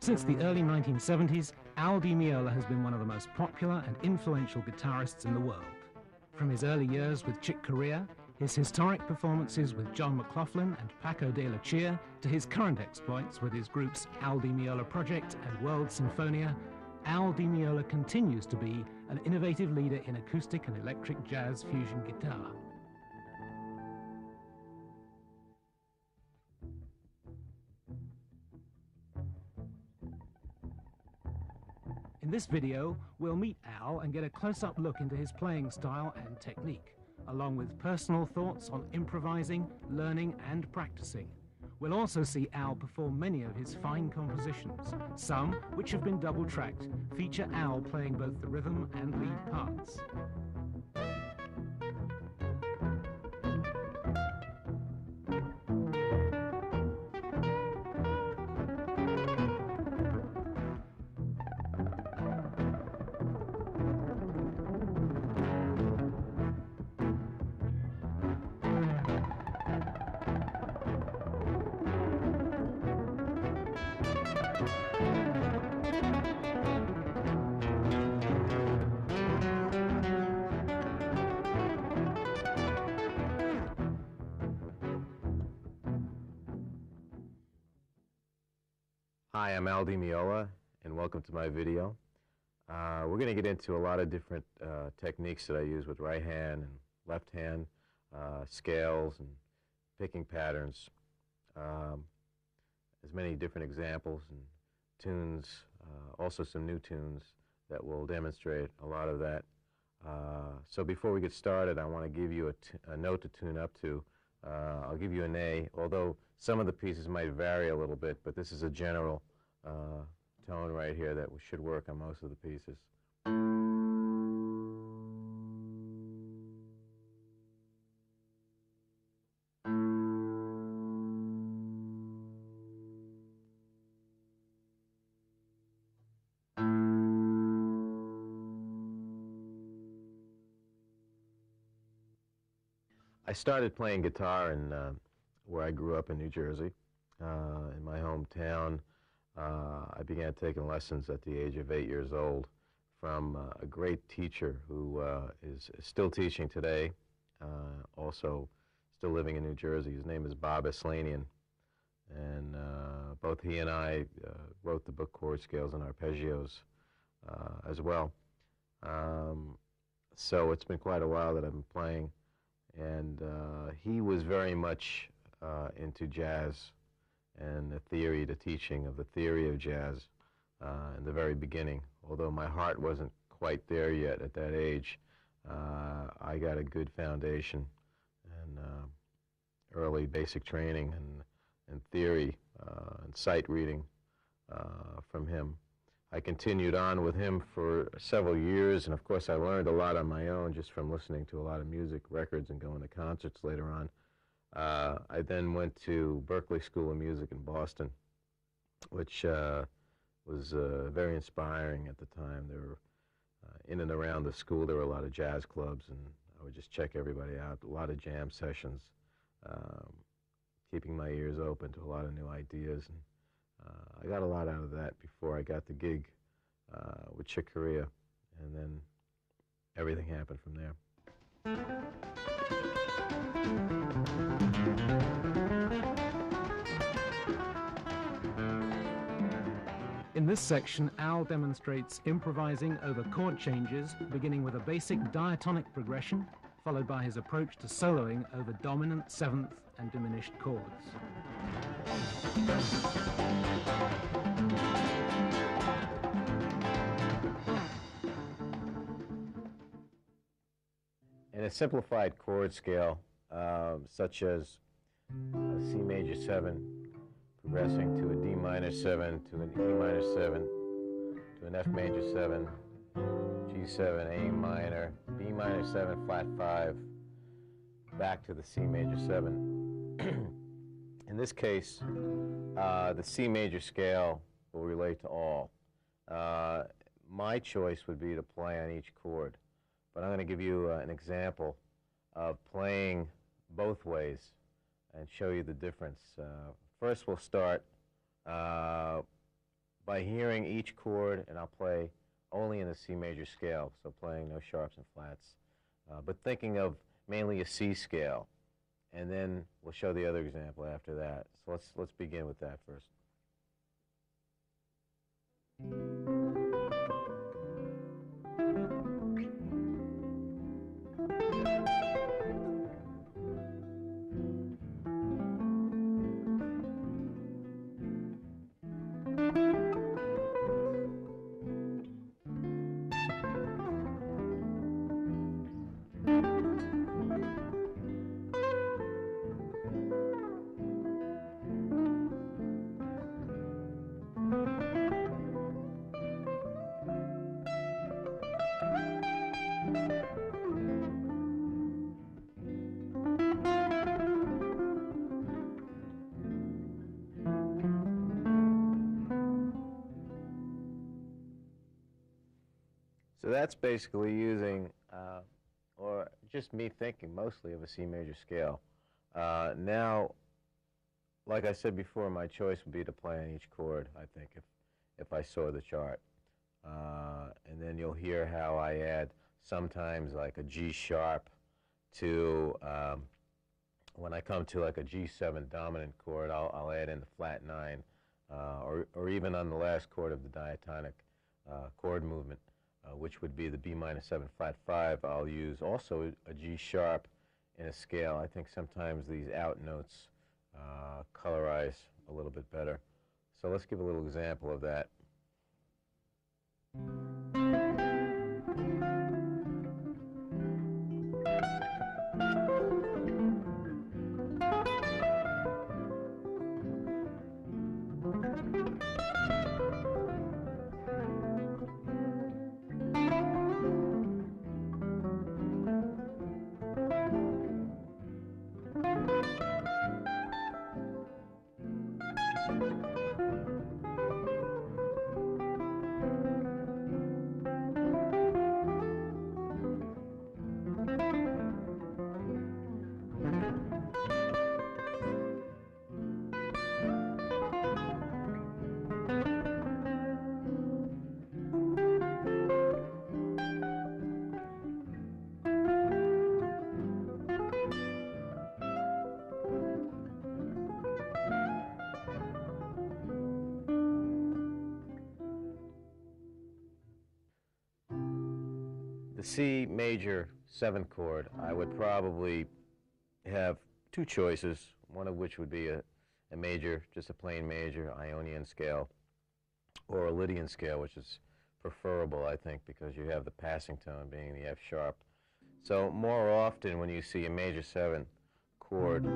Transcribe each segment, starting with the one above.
Since the early 1970s, Al Di Meola has been one of the most popular and influential guitarists in the world. From his early years with Chick Corea, his historic performances with John McLaughlin and Paco de la Chia, to his current exploits with his groups Al Di Meola Project and World Sinfonia, Al Di Meola continues to be an innovative leader in acoustic and electric jazz fusion guitar. In this video, we'll meet Al and get a close-up look into his playing style and technique, along with personal thoughts on improvising, learning, and practicing. We'll also see Al perform many of his fine compositions. Some, which have been double-tracked, feature Al playing both the rhythm and lead parts. Hi, I'm Al Di Meola, and welcome to my video. We're going to get into a lot of different techniques that I use with right hand and left hand, scales and picking patterns, as many different examples and tunes, also some new tunes that will demonstrate a lot of that. So before we get started, I want to give you a note to tune up to. I'll give you an A, although some of the pieces might vary a little bit, but this is a general tone right here that should work on most of the pieces. I started playing guitar in where I grew up in New Jersey, in my hometown. I began taking lessons at the age of 8 years old from a great teacher who is still teaching today, also still living in New Jersey. His name is Bob Eslanian, and both he and I wrote the book Chord Scales and Arpeggios as well. So it's been quite a while that I've been playing, and he was very much into jazz and the teaching of the theory of jazz in the very beginning. Although my heart wasn't quite there yet at that age, I got a good foundation and early basic training and theory and sight reading from him. I continued on with him for several years, and of course I learned a lot on my own just from listening to a lot of music records and going to concerts later on. I then went to Berklee School of Music in Boston, which was very inspiring at the time. There were, in and around the school, there were a lot of jazz clubs, and I would just check everybody out, a lot of jam sessions, keeping my ears open to a lot of new ideas. And I got a lot out of that before I got the gig with Chick Corea, and then everything happened from there. In this section, Al demonstrates improvising over chord changes, beginning with a basic diatonic progression, followed by his approach to soloing over dominant, seventh, and diminished chords. In a simplified chord scale, such as C major 7, progressing to a D minor 7, to an E minor 7, to an F major 7, G7, A minor, B minor 7, flat 5, back to the C major 7. In this case, the C major scale will relate to all. My choice would be to play on each chord, but I'm going to give you an example of playing both ways and show you the difference. First, we'll start by by hearing each chord, and I'll play only in the C major scale, so playing no sharps and flats, but thinking of mainly a C scale, and then we'll show the other example after that. So let's begin with that first. So that's basically using, or just me thinking mostly of a C major scale. Now, like I said before, my choice would be to play on each chord, I think, if I saw the chart. And then you'll hear how I add sometimes like a G sharp to, when I come to like a G7 dominant chord, I'll add in the flat 9, or even on the last chord of the diatonic chord movement, which would be the B minor 7 flat 5, I'll use also a G sharp in a scale. I think sometimes these out notes colorize a little bit better. So let's give a little example of that. The C major 7 chord, I would probably have two choices, one of which would be a major, just a plain major, Ionian scale, or a Lydian scale, which is preferable, I think, because you have the passing tone being the F sharp. So more often when you see a major 7 chord,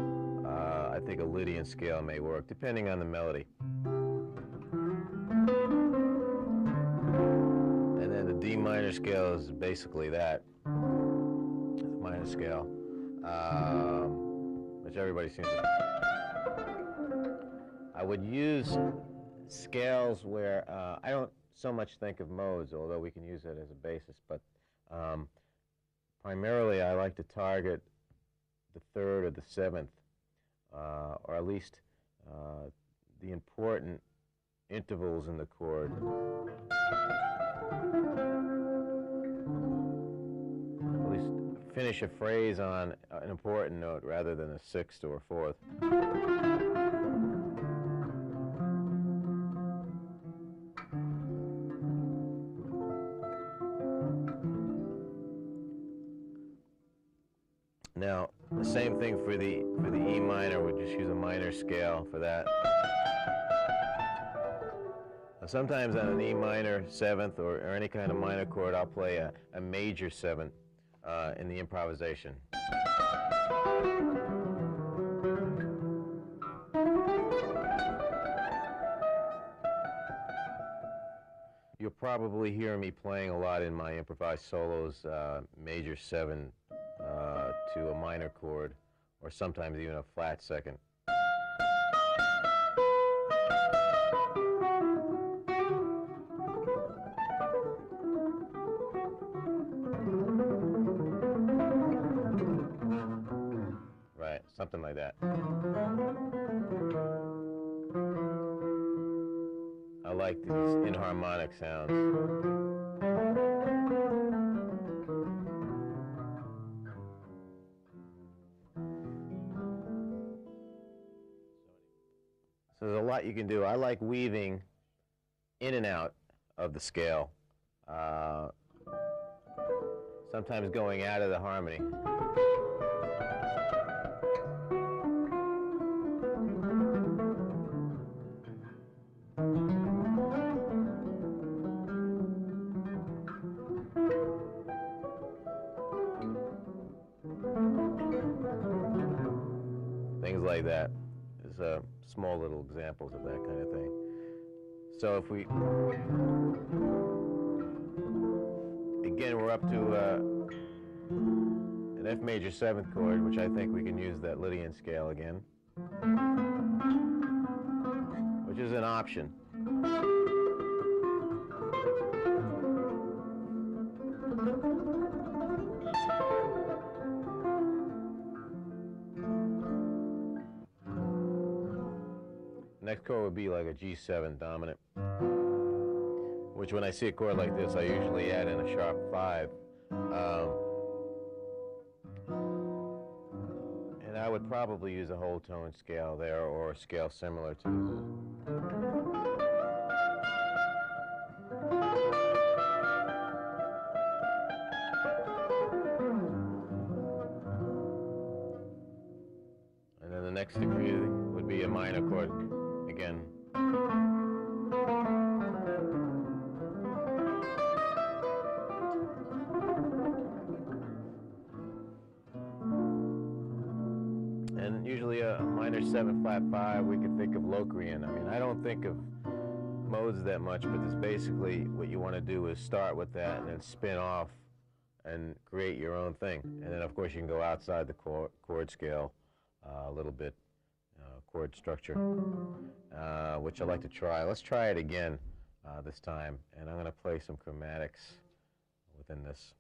I think a Lydian scale may work, depending on the melody. And then the D minor scale is basically that, minor scale, which everybody seems to. I would use scales where I don't so much think of modes, although we can use that as a basis, but primarily I like to target the 3rd or the 7th, or at least the important intervals in the chord. At least finish a phrase on an important note rather than a 6th or a 4th. Now, the same thing for the E minor. We'll just use a minor scale for that. Now, sometimes on an E minor 7th or any kind of minor chord, I'll play a major 7 in the improvisation. You'll probably hear me playing a lot in my improvised solos, major 7 to a minor chord, or sometimes even a flat 2nd. Right, something like that. I like these inharmonic sounds. So there's a lot you can do. I like weaving in and out of the scale, sometimes going out of the harmony. Things like that. There's small little examples of that kind of thing. So if we, again, we're up to an F major 7th chord, which I think we can use that Lydian scale again, which is an option. Next chord would be like a G7 dominant, which when I see a chord like this, I usually add in a sharp 5. And I would probably use a whole tone scale there, or a scale similar to this. And then the next degree would be a minor chord again. And usually a minor 7/5/5, we could think of Locrian. I mean, I don't think of modes that much, but this basically what you want to do is start with that and then spin off and create your own thing. And then, of course, you can go outside the chord scale a little bit, chord structure, which I like to try. Let's try it again this time, and I'm going to play some chromatics within this.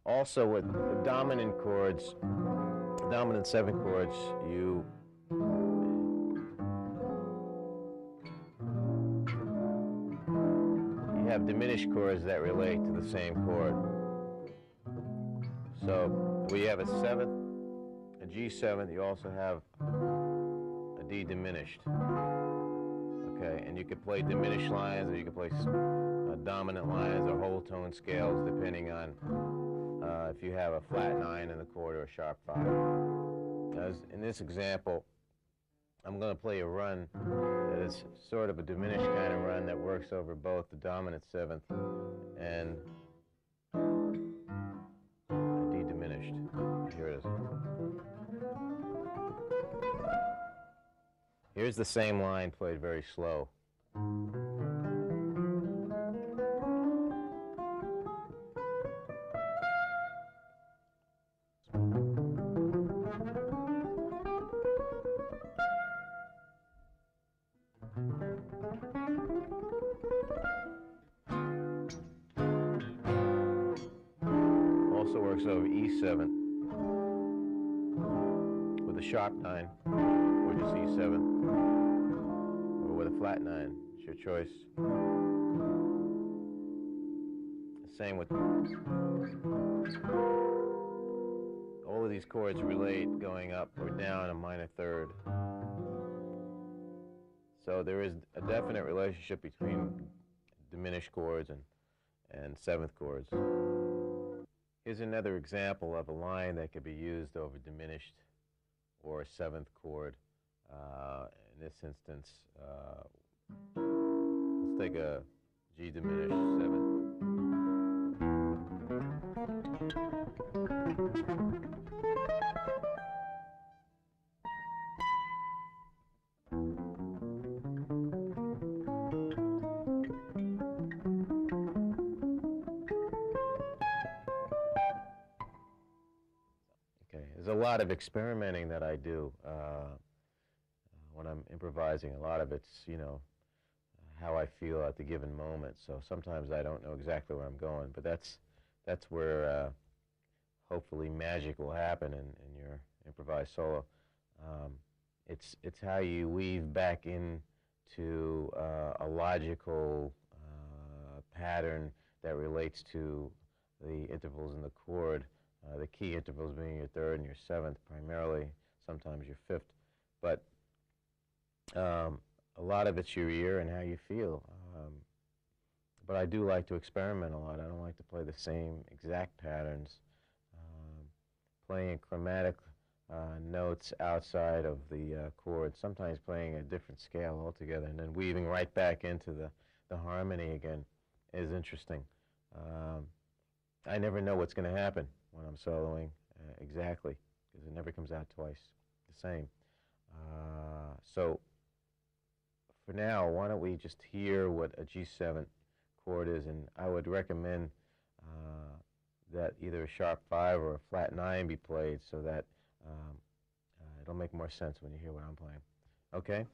Also, with the dominant chords, dominant 7 chords, you have diminished chords that relate to the same chord. So we have a 7th, a G7, you also have a D diminished. Okay, and you could play diminished lines, or you could play dominant lines or whole tone scales, depending on if you have a flat 9 in the chord or a sharp 5. As in this example, I'm going to play a run that is sort of a diminished kind of run that works over both the dominant 7th and a D diminished. Here it is. Here's the same line played very slow. Also works over E7 with a sharp 9, or just E7, or with a flat 9. It's your choice. Same with all of these chords relate going up or down a minor third. So there is a definite relationship between diminished chords and seventh chords. Here's another example of a line that could be used over diminished or a seventh chord. In this instance, let's take a G diminished 7. There's a lot of experimenting that I do when I'm improvising. A lot of it's, how I feel at the given moment. So sometimes I don't know exactly where I'm going, but that's where hopefully magic will happen in your improvised solo. It's how you weave back into a logical pattern that relates to the intervals in the chord. The key intervals being your third and your seventh primarily, sometimes your fifth. But a lot of it's your ear and how you feel. But I do like to experiment a lot. I don't like to play the same exact patterns. Playing chromatic notes outside of the chord, sometimes playing a different scale altogether, and then weaving right back into the harmony again is interesting. I never know what's going to happen when I'm soloing exactly, because it never comes out twice the same. So for now, why don't we just hear what a G7 chord is, and I would recommend that either a sharp 5 or a flat 9 be played so that it'll make more sense when you hear what I'm playing. Okay?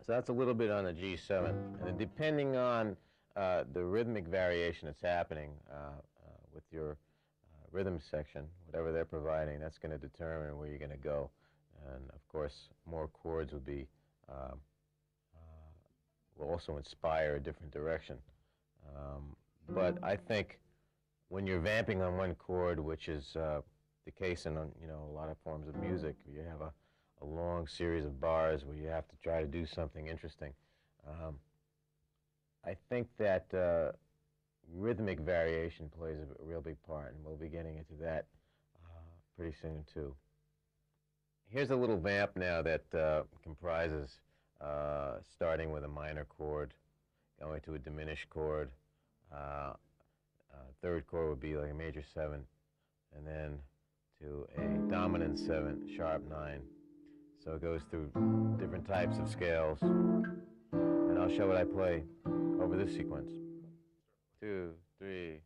So that's a little bit on the G7. And then depending on the rhythmic variation that's happening with your rhythm section, whatever they're providing, that's going to determine where you're going to go. And of course, more chords will be will also inspire a different direction. But I think when you're vamping on one chord, which is the case in a lot of forms of music, you have a long series of bars where you have to try to do something interesting. I think that rhythmic variation plays a real big part, and we'll be getting into that pretty soon too. Here's a little vamp now that comprises starting with a minor chord, going to a diminished chord. Third chord would be like a major 7, and then to a dominant 7, sharp 9. So it goes through different types of scales, and I'll show what I play over this sequence. 2, 3.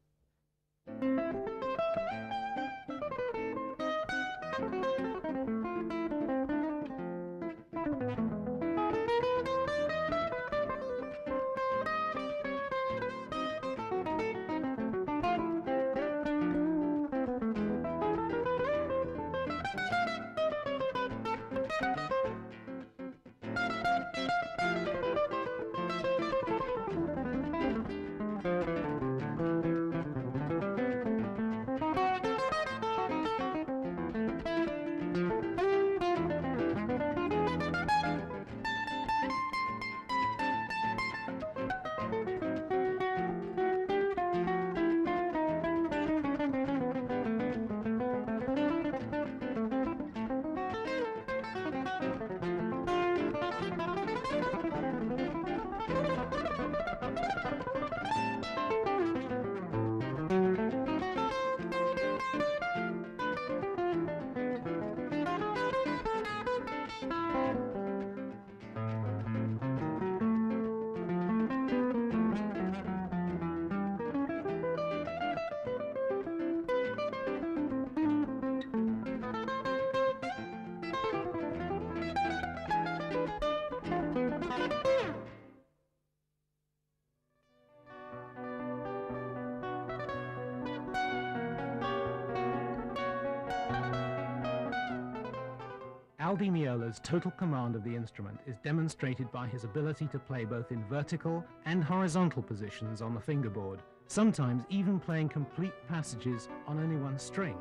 Aldi Meola's total command of the instrument is demonstrated by his ability to play both in vertical and horizontal positions on the fingerboard, sometimes even playing complete passages on only one string.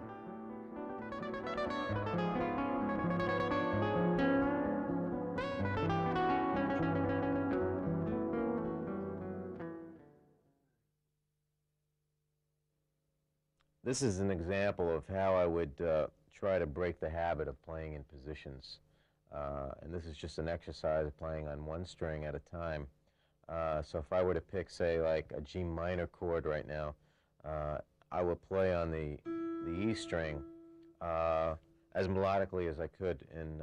This is an example of how I would try to break the habit of playing in positions. And this is just an exercise of playing on one string at a time. So if I were to pick, say, like a G minor chord right now, I would play on the E string as melodically as I could in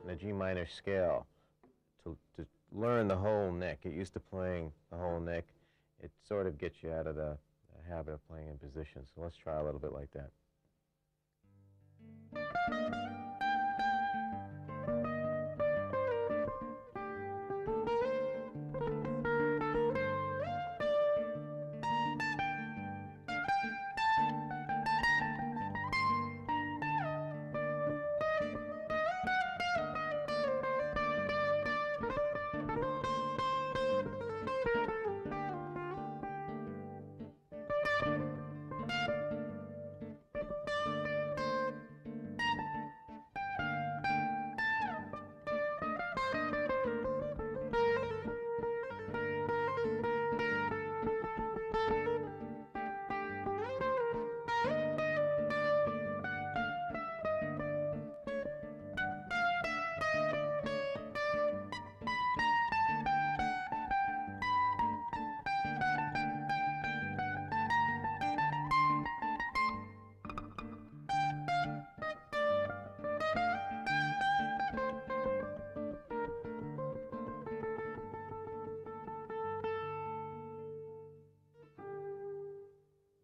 a G minor scale to learn the whole neck. Get used to playing the whole neck. It sort of gets you out of the habit of playing in positions. So let's try a little bit like that.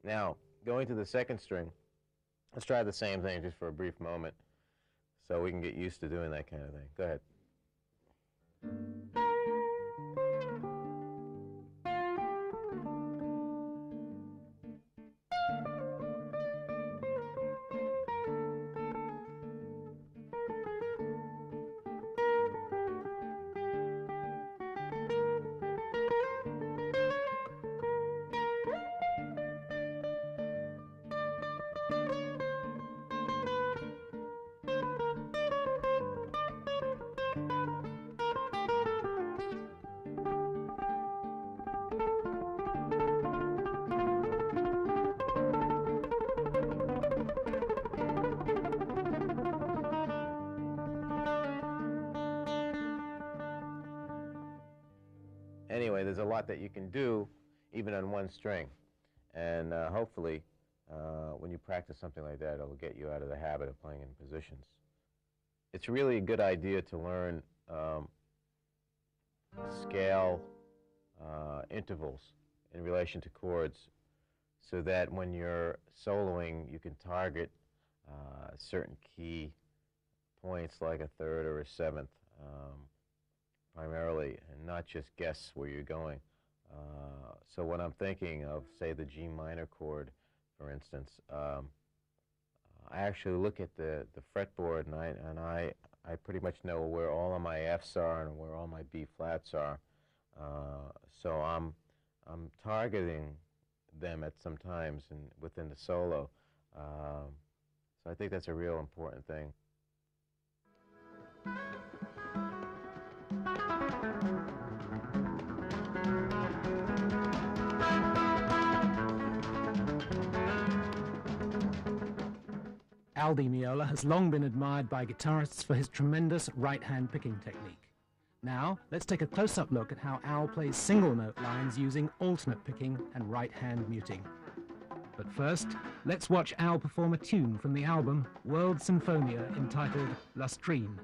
Now, going to the second string, let's try the same thing just for a brief moment so we can get used to doing that kind of thing. Go ahead. Anyway, there's a lot that you can do even on one string, and hopefully when you practice something like that, it'll get you out of the habit of playing in positions. It's really a good idea to learn scale intervals in relation to chords so that when you're soloing, you can target certain key points like a third or a seventh primarily, and not just guess where you're going. So when I'm thinking of, say, the G minor chord, for instance, I actually look at the fretboard, and I pretty much know where all of my Fs are and where all my B flats are. So I'm targeting them at some times within the solo. So I think that's a real important thing. Aldi Meola has long been admired by guitarists for his tremendous right-hand picking technique. Now, let's take a close-up look at how Al plays single-note lines using alternate picking and right-hand muting. But first, let's watch Al perform a tune from the album World Sinfonia entitled Lustrine.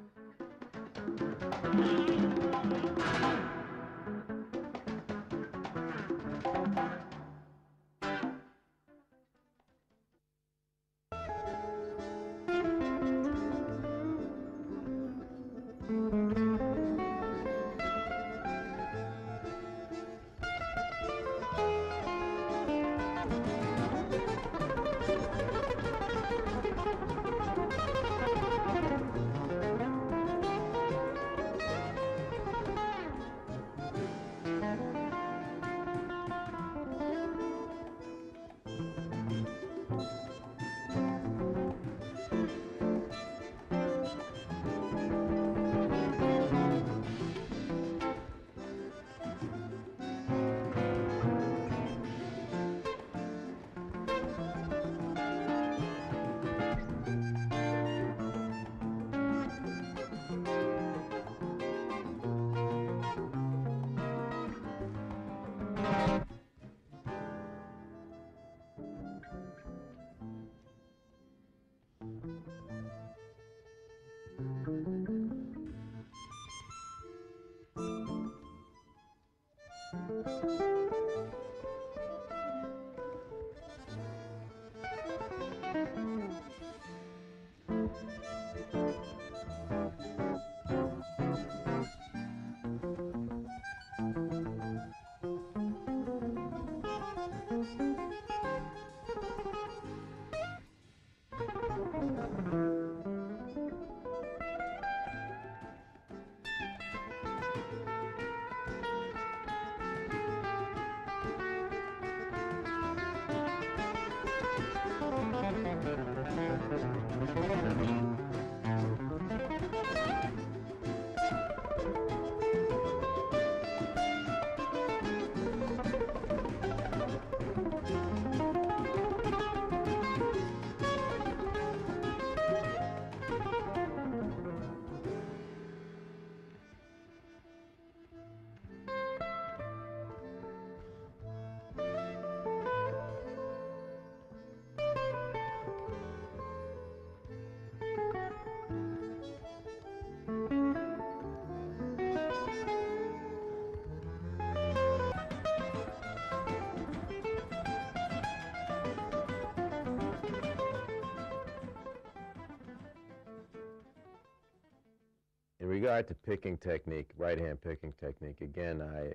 In regard to picking technique, right-hand picking technique, again, I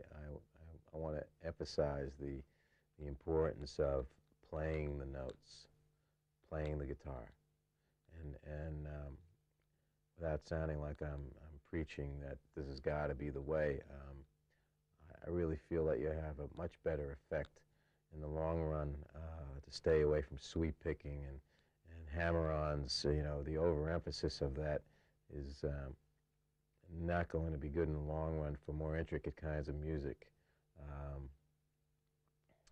want to emphasize the importance of playing the notes, playing the guitar, and without sounding like I'm preaching that this has got to be the way, I really feel that you have a much better effect in the long run to stay away from sweep picking and hammer-ons. You know, the overemphasis of that is not going to be good in the long run for more intricate kinds of music.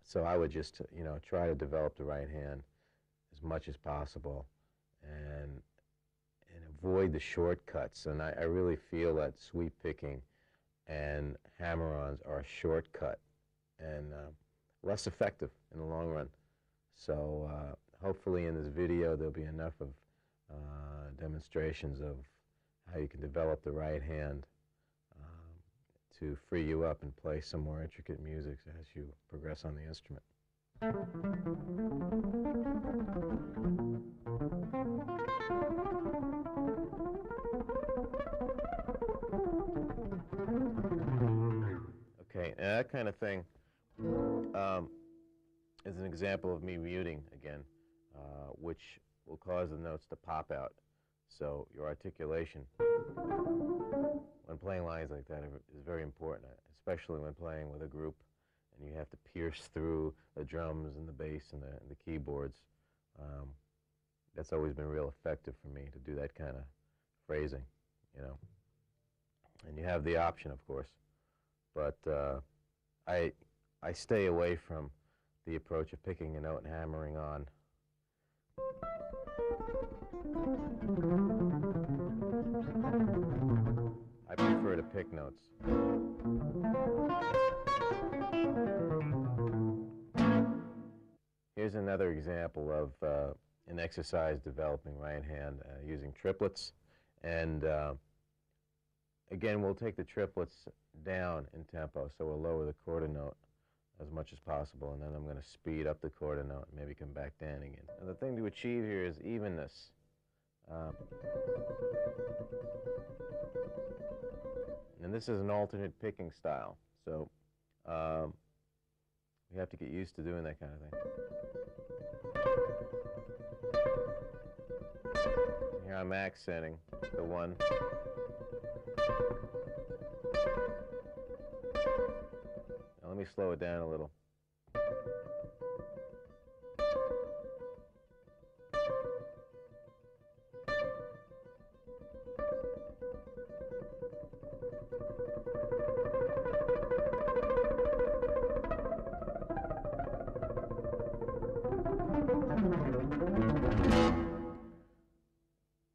So I would just, you know, try to develop the right hand as much as possible and avoid the shortcuts. And I really feel that sweep picking and hammer-ons are a shortcut and less effective in the long run. So hopefully in this video there'll be enough of demonstrations of how you can develop the right hand to free you up and play some more intricate music as you progress on the instrument. Okay, and that kind of thing is an example of me muting again, which will cause the notes to pop out. So your articulation when playing lines like that is very important, especially when playing with a group and you have to pierce through the drums and the bass and the keyboards. That's always been real effective for me to do that kind of phrasing, you know. And you have the option, of course, but I stay away from the approach of picking a note and hammering on. I prefer to pick notes. Here's another example of an exercise developing right hand using triplets. And again, we'll take the triplets down in tempo, so we'll lower the quarter note as much as possible, and then I'm going to speed up the quarter note and maybe come back down again. And the thing to achieve here is evenness. And this is an alternate picking style, so we have to get used to doing that kind of thing. Here I'm accenting the one. Now let me slow it down a little.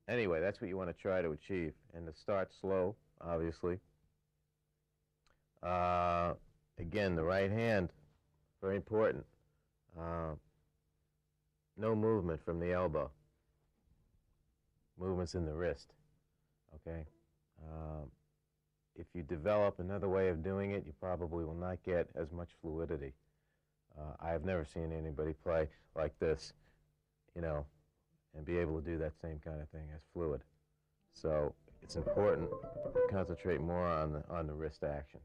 Anyway, that's what you want to try to achieve, and to start slow, obviously. Again, the right hand, very important. No movement from the elbow. Movements in the wrist, okay? if you develop another way of doing it, you probably will not get as much fluidity. I have never seen anybody play like this, you know, and be able to do that same kind of thing as fluid. So it's important to concentrate more on the wrist action.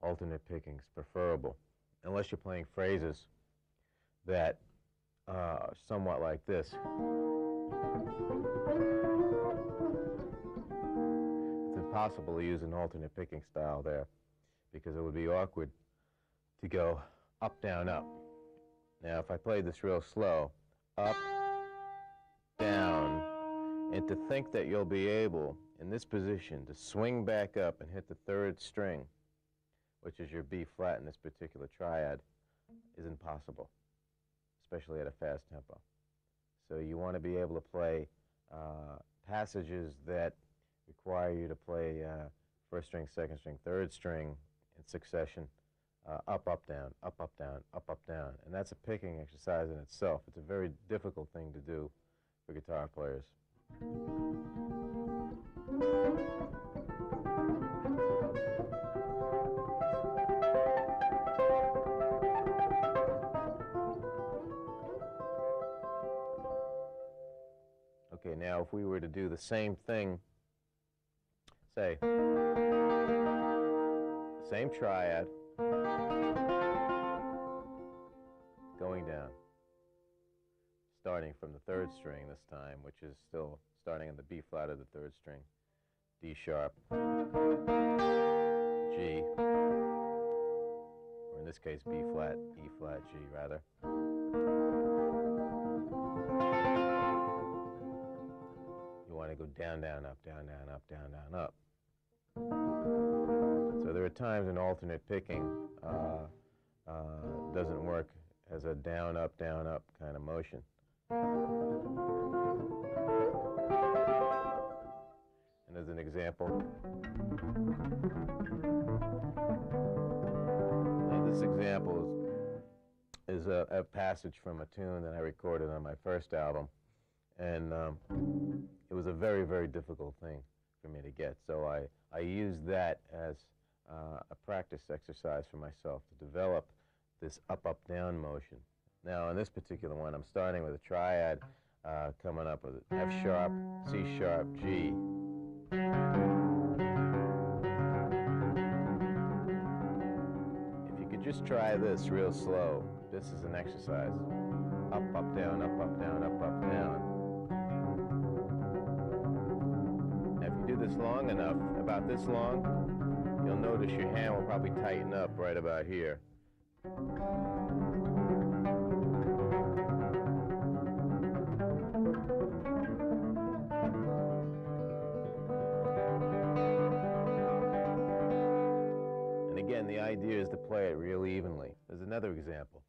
Alternate picking is preferable, unless you're playing phrases that are somewhat like this. It's impossible to use an alternate picking style there because it would be awkward to go up, down, up. Now, if I played this real slow, up, down, and to think that you'll be able, in this position, to swing back up and hit the third string, which is your B flat in this particular triad, is impossible, especially at a fast tempo. So you want to be able to play passages that require you to play first string, second string, third string in succession, up, up, down, up, up, down, up, up, down. And that's a picking exercise in itself. It's a very difficult thing to do for guitar players. Okay, now if we were to do the same thing, say, same triad, going down, starting from the third string this time, which is still starting on the B flat of the third string, D sharp, G, or in this case B flat, E flat, G rather. You want to go down, down, up, down, down, up, down, down, up. So there are times when alternate picking doesn't work as a down, up kind of motion. And as an example, now this example is a passage from a tune that I recorded on my first album, and it was a very, very difficult thing for me to get. So I used that as a practice exercise for myself to develop this up, up, down motion. Now, on this particular one, I'm starting with a triad, coming up with F sharp, C sharp, G. If you could just try this real slow, this is an exercise. Up, up, down, up, up, down, up, up, down. Now, if you do this long enough, about this long, you'll notice your hand will probably tighten up right about here. And again, the idea is to play it real evenly. There's another example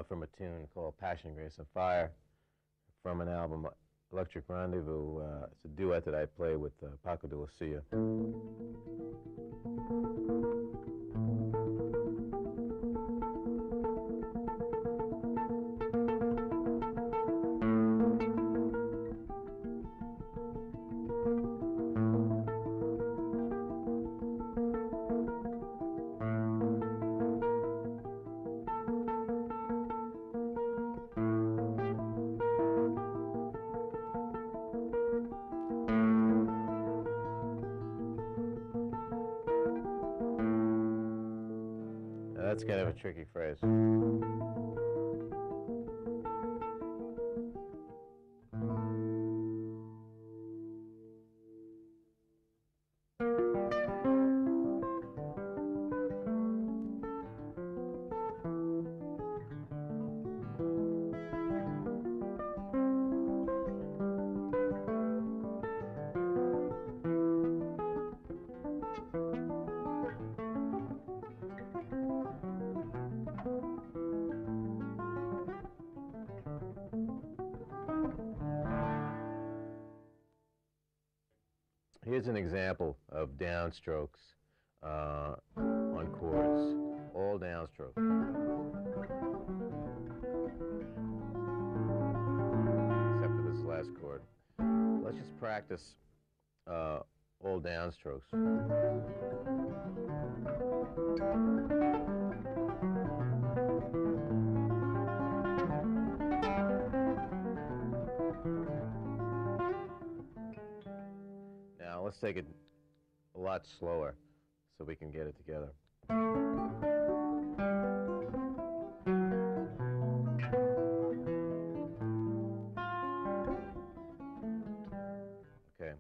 from a tune called Passion, Grace, and Fire from an album, Electric Rendezvous. It's a duet that I play with Paco de Lucia. That's kind of a tricky phrase. Here's an example of downstrokes on chords, all downstrokes. Except for this last chord. Let's just practice all downstrokes. Now let's take it a lot slower so we can get it together. Okay.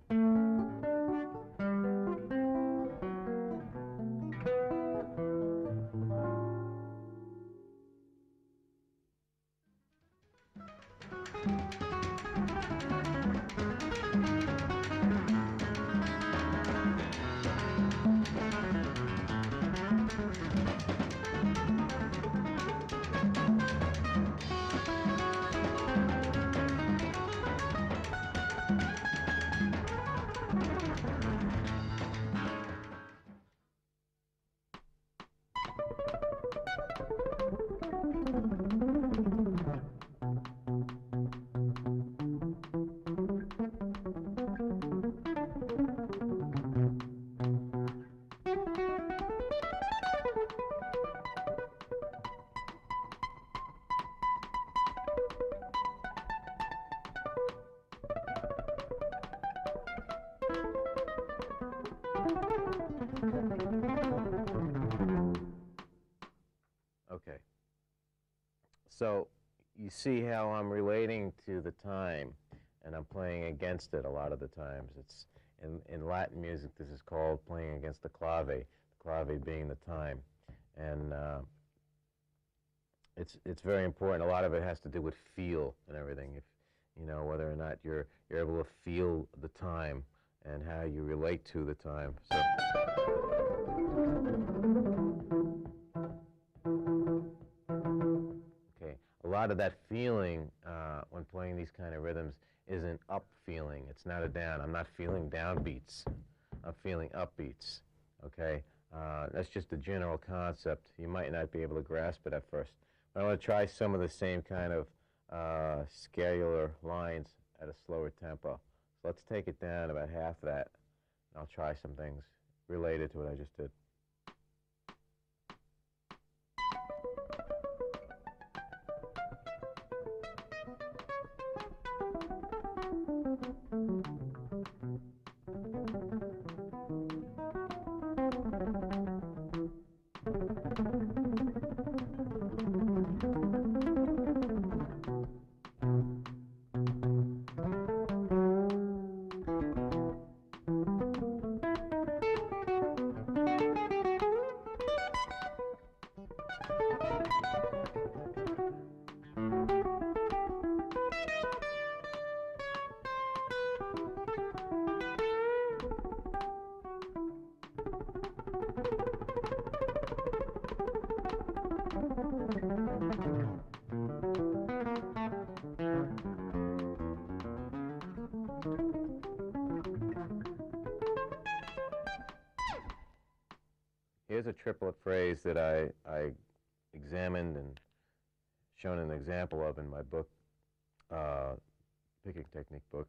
Okay. So you see how I'm relating to the time, and I'm playing against it a lot of the times. It's in Latin music, this is called playing against the clave being the time. And it's very important. A lot of it has to do with feel and everything. If you know whether or not you're able to feel the time and how you relate to the time. So. Okay, a lot of that feeling when playing these kind of rhythms is an up feeling. It's not a down. I'm not feeling down beats. I'm feeling up beats. Okay, that's just a general concept. You might not be able to grasp it at first. But I want to try some of the same kind of scalar lines at a slower tempo. So let's take it down about half that, and I'll try some things related to what I just did. Here's a triplet phrase that I examined and shown an example of in my book, picking technique book.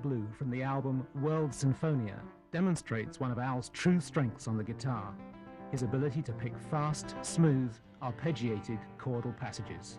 Blue from the album World Sinfonia demonstrates one of Al's true strengths on the guitar, his ability to pick fast, smooth, arpeggiated chordal passages.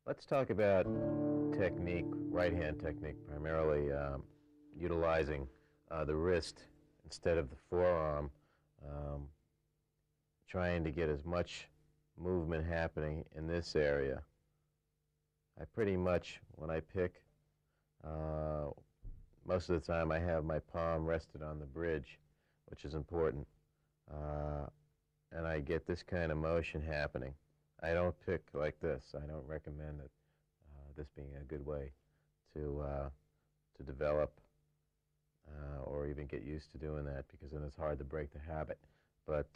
Let's talk about technique, right-hand technique, primarily utilizing the wrist instead of the forearm, trying to get as much movement happening in this area. I pretty much, when I pick, most of the time I have my palm rested on the bridge, which is important, and I get this kind of motion happening. I don't pick like this. I don't recommend it, this being a good way to develop or even get used to doing that, because then it's hard to break the habit. But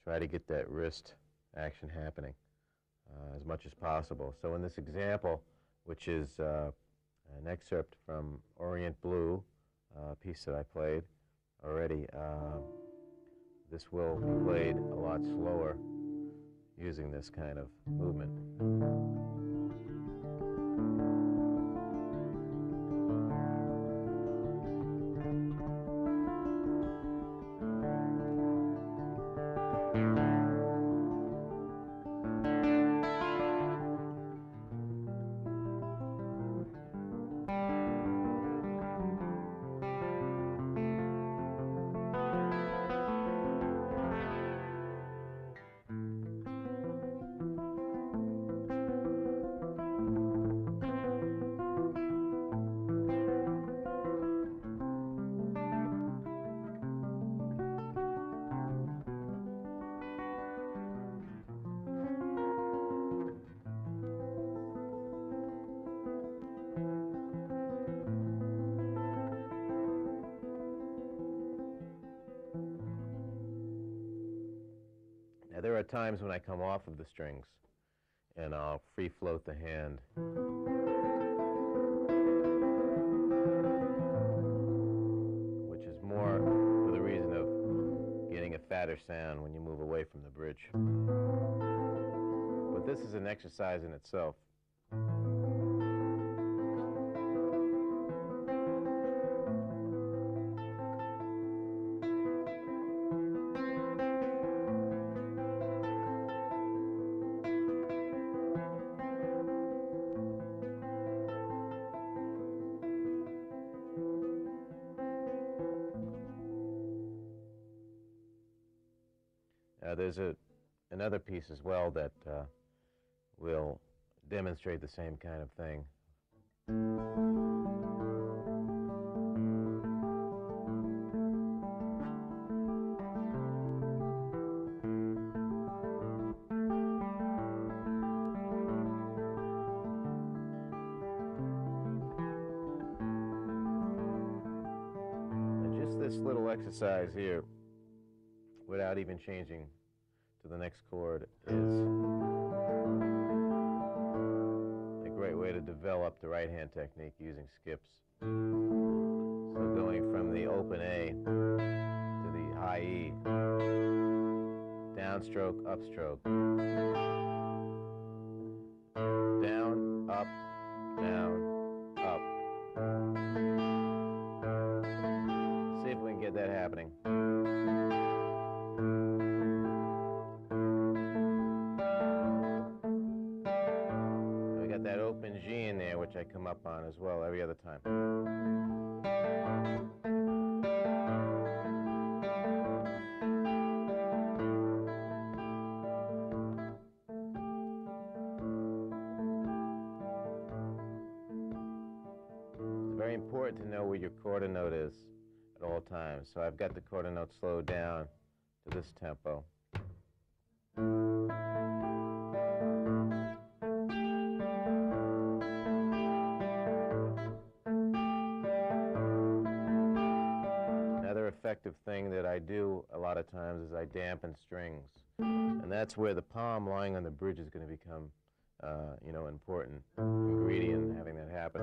try to get that wrist action happening as much as possible. So in this example, which is an excerpt from Orient Blue, a piece that I played already, this will be played a lot slower using this kind of movement. There are times when I come off of the strings and I'll free float the hand. Which is more for the reason of getting a fatter sound when you move away from the bridge. But this is an exercise in itself. There's another piece as well that will demonstrate the same kind of thing. This little exercise here, without even changing to the next chord, is a great way to develop the right hand technique using skips. So going from the open A to the high E, downstroke, upstroke, down, up, down, up. See if we can get that happening. We got that open G in there, which I come up on as well every other time. It's very important to know where your quarter note is at all times. So I've got the quarter note slowed down to this tempo. Another effective thing that I do a lot of times is I dampen strings. And that's where the palm lying on the bridge is going to become, important ingredient in having that happen.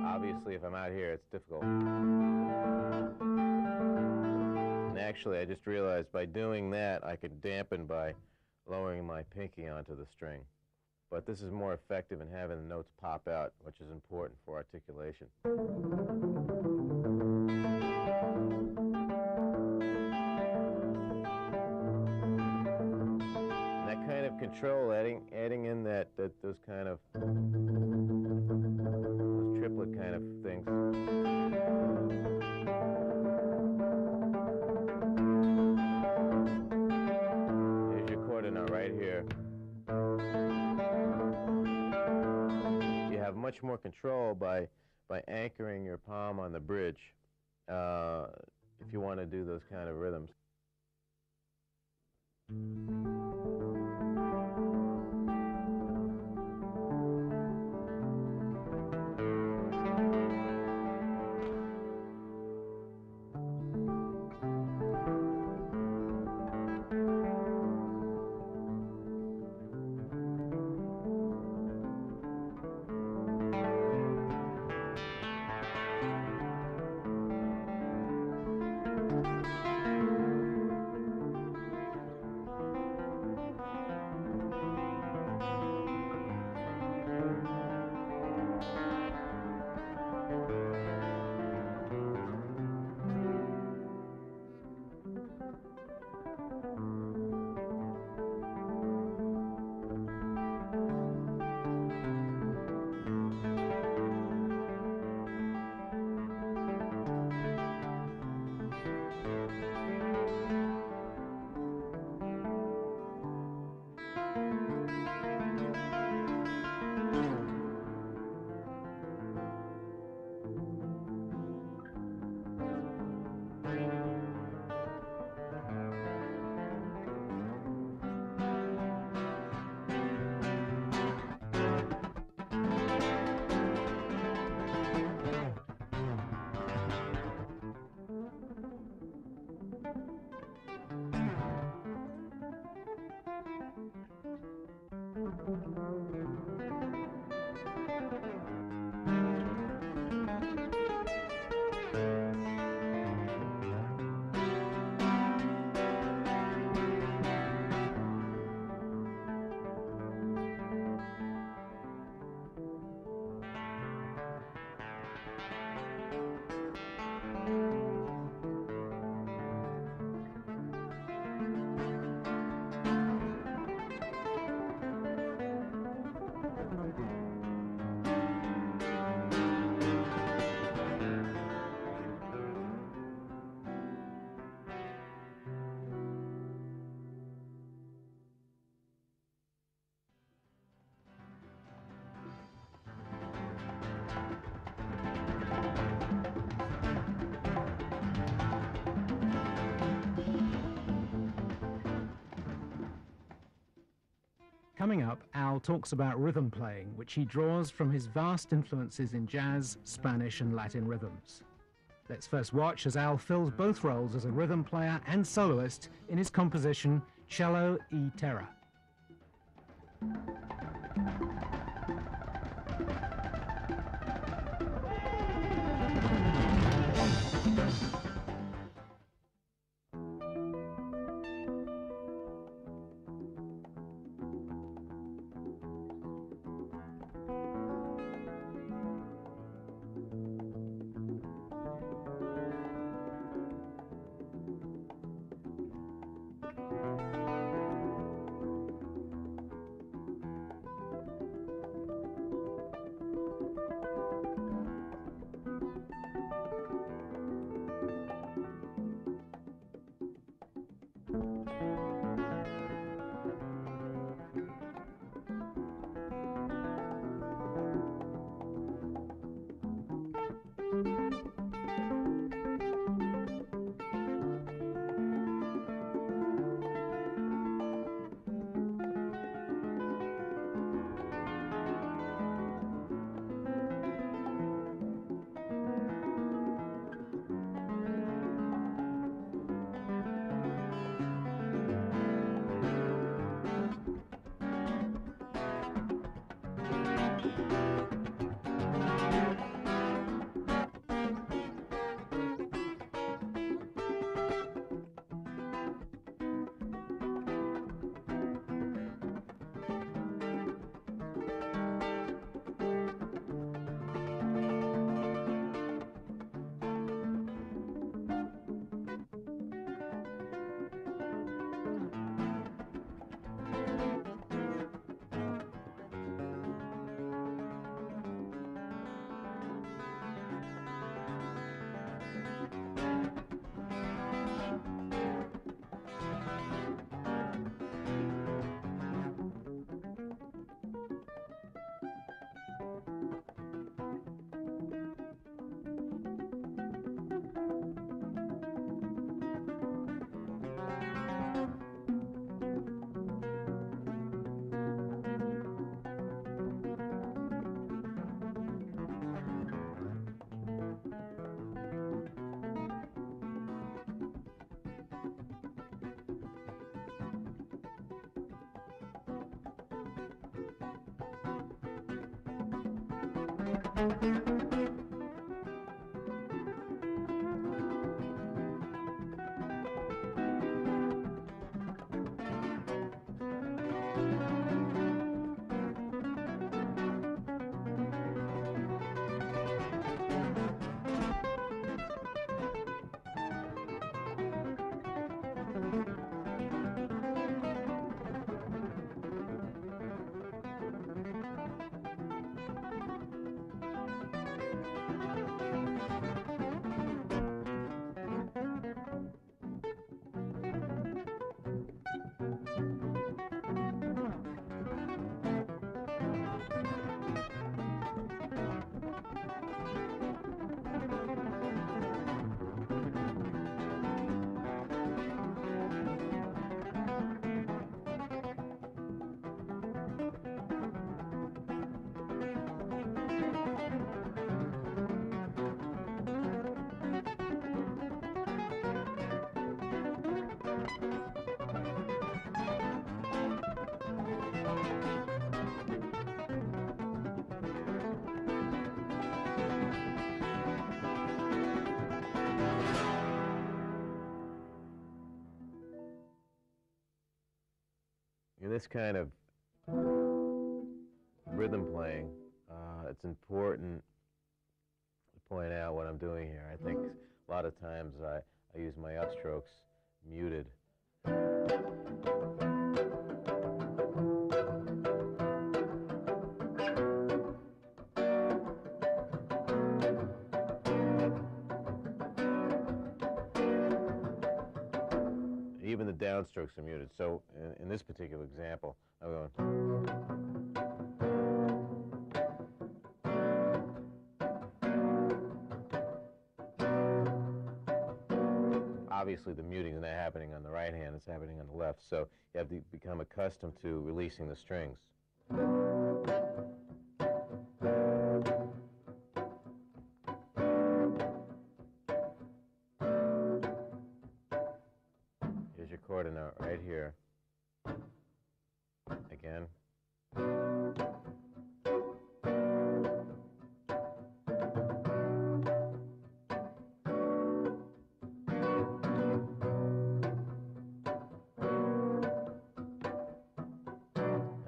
Obviously, if I'm out here, it's difficult. And actually, I just realized by doing that, I could dampen by lowering my pinky onto the string. But this is more effective in having the notes pop out, which is important for articulation. And that kind of control, adding in those kind of triplet kind of things. Here's your quarter note right here. You have much more control by anchoring your palm on the bridge if you want to do those kind of rhythms. Coming up, Al talks about rhythm playing, which he draws from his vast influences in jazz, Spanish, and Latin rhythms. Let's first watch as Al fills both roles as a rhythm player and soloist in his composition, Cello e Terra. In this kind of rhythm playing, it's important to point out what I'm doing here. I think a lot of times I use my upstrokes muted. Even the downstrokes are muted. So in this particular example, I'm going. obviously the muting is not happening on the right hand, it's happening on the left. So you have to become accustomed to releasing the strings. Here's your chord note right here. Again.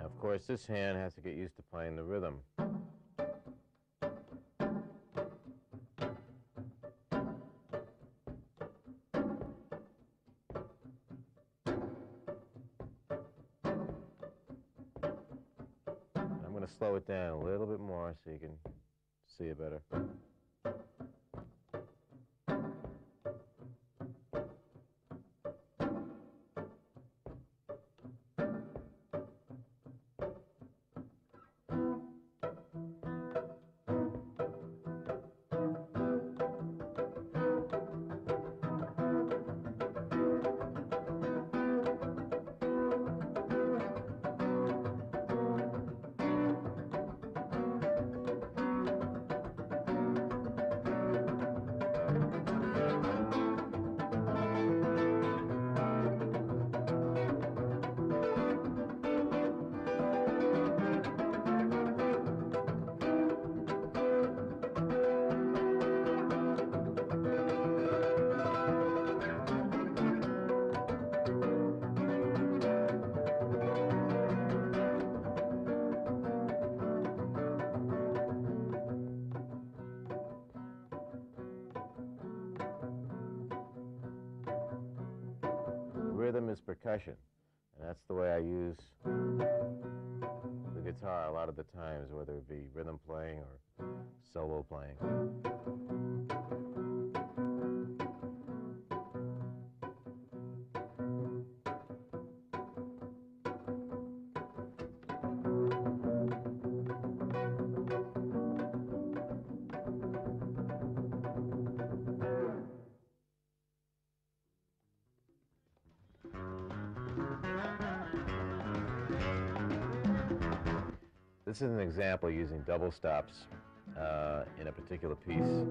Of course, this hand has to get used to playing the rhythm. I'm going to slow it down a little bit more so you can see it better. Rhythm is percussion, and that's the way I use the guitar a lot of the times, whether it be rhythm playing or solo playing. This is an example using double stops in a particular piece.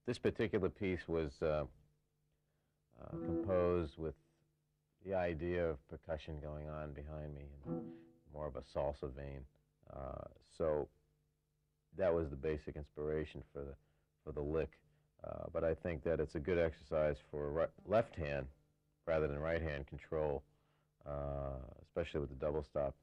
This particular piece was composed with the idea of percussion going on behind me, and more of a salsa vein. So that was the basic inspiration for the lick. But I think that it's a good exercise for left hand rather than right hand control, especially with the double stop.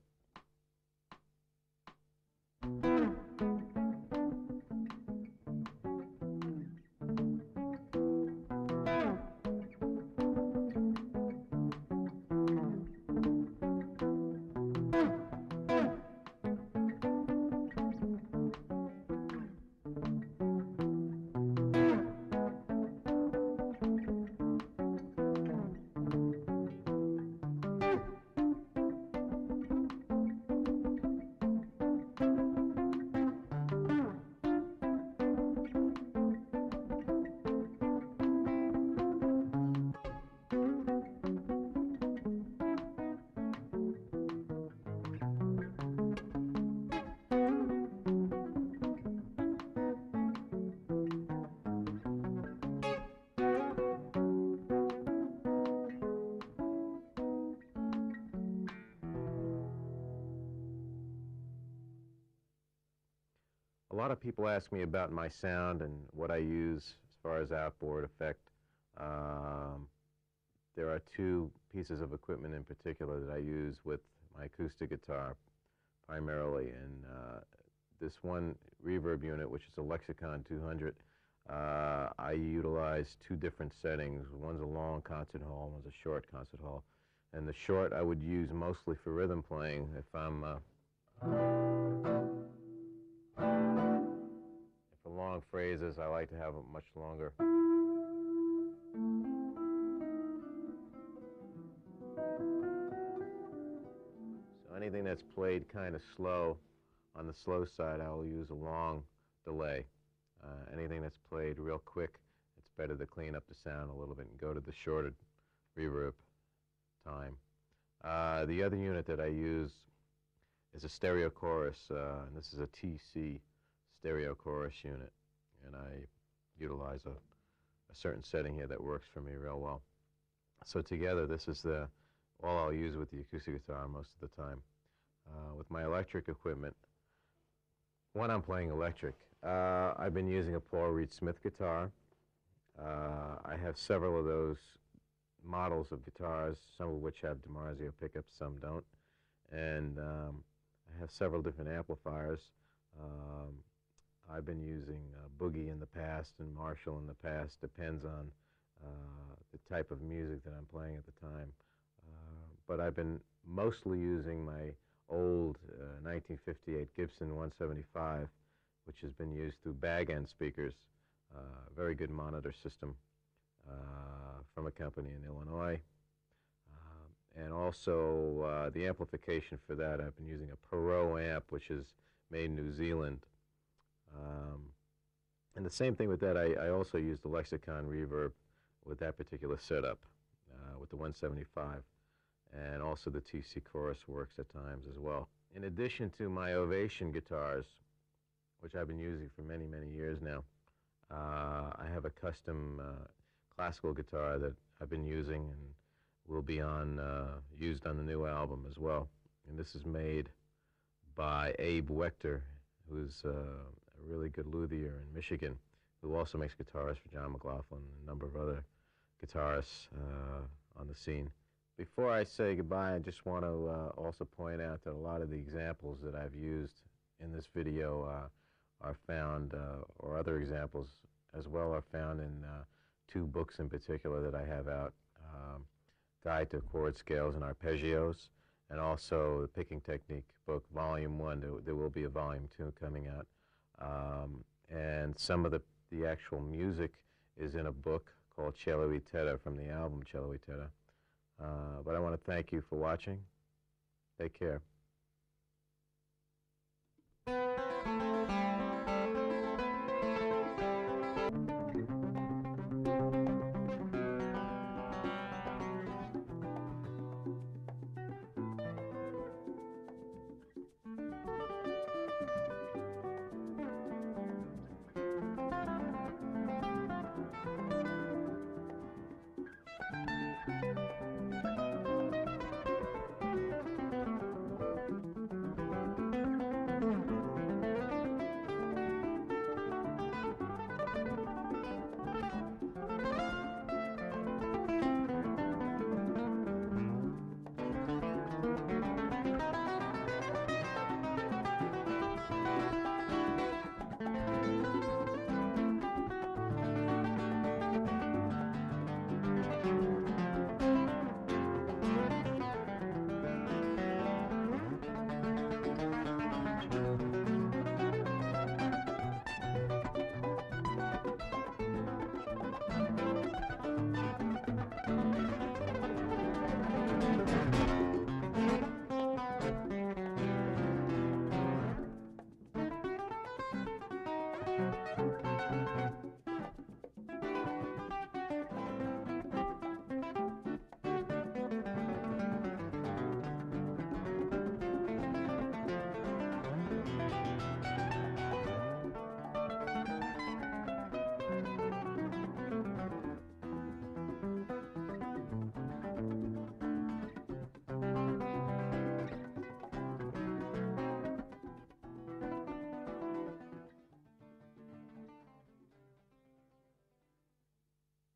A lot of people ask me about my sound and what I use as far as outboard effect. There are two pieces of equipment in particular that I use with my acoustic guitar primarily, and this one reverb unit, which is a Lexicon 200, I utilize two different settings. One's a long concert hall, one's a short concert hall. And the short I would use mostly for rhythm playing. If I'm for long phrases, I like to have it much longer. So anything that's played kind of slow, on the slow side, I will use a long delay. Anything that's played real quick, it's better to clean up the sound a little bit and go to the shorter reverb time. The other unit that I use is a stereo chorus, and this is a TC stereo chorus unit, and I utilize a certain setting here that works for me real well. So together, this is all I'll use with the acoustic guitar most of the time. With my electric equipment, when I'm playing electric, I've been using a Paul Reed Smith guitar. I have several of those models of guitars, some of which have DiMarzio pickups, some don't. And I have several different amplifiers. I've been using Boogie in the past and Marshall in the past. Depends on the type of music that I'm playing at the time. But I've been mostly using my old 1958 Gibson 175, which has been used through bag-end speakers, very good monitor system from a company in Illinois. And also the amplification for that, I've been using a Perot amp, which is made in New Zealand. And the same thing with that, I also used the Lexicon reverb with that particular setup, with the 175. And also the TC chorus works at times as well. In addition to my Ovation guitars, which I've been using for many, many years now, I have a custom classical guitar that I've been using and will be used on the new album as well. And this is made by Abe Wechter, who's a really good luthier in Michigan, who also makes guitars for John McLaughlin and a number of other guitarists on the scene. Before I say goodbye, I just want to also point out that a lot of the examples that I've used in this video are found, or other examples as well are found in two books in particular that I have out, Guide to Chord Scales and Arpeggios, and also the Picking Technique book, Volume 1. There will be a Volume 2 coming out. And some of the actual music is in a book called Cielo e Terra, from the album Cielo e Terra. But I want to thank you for watching. Take care.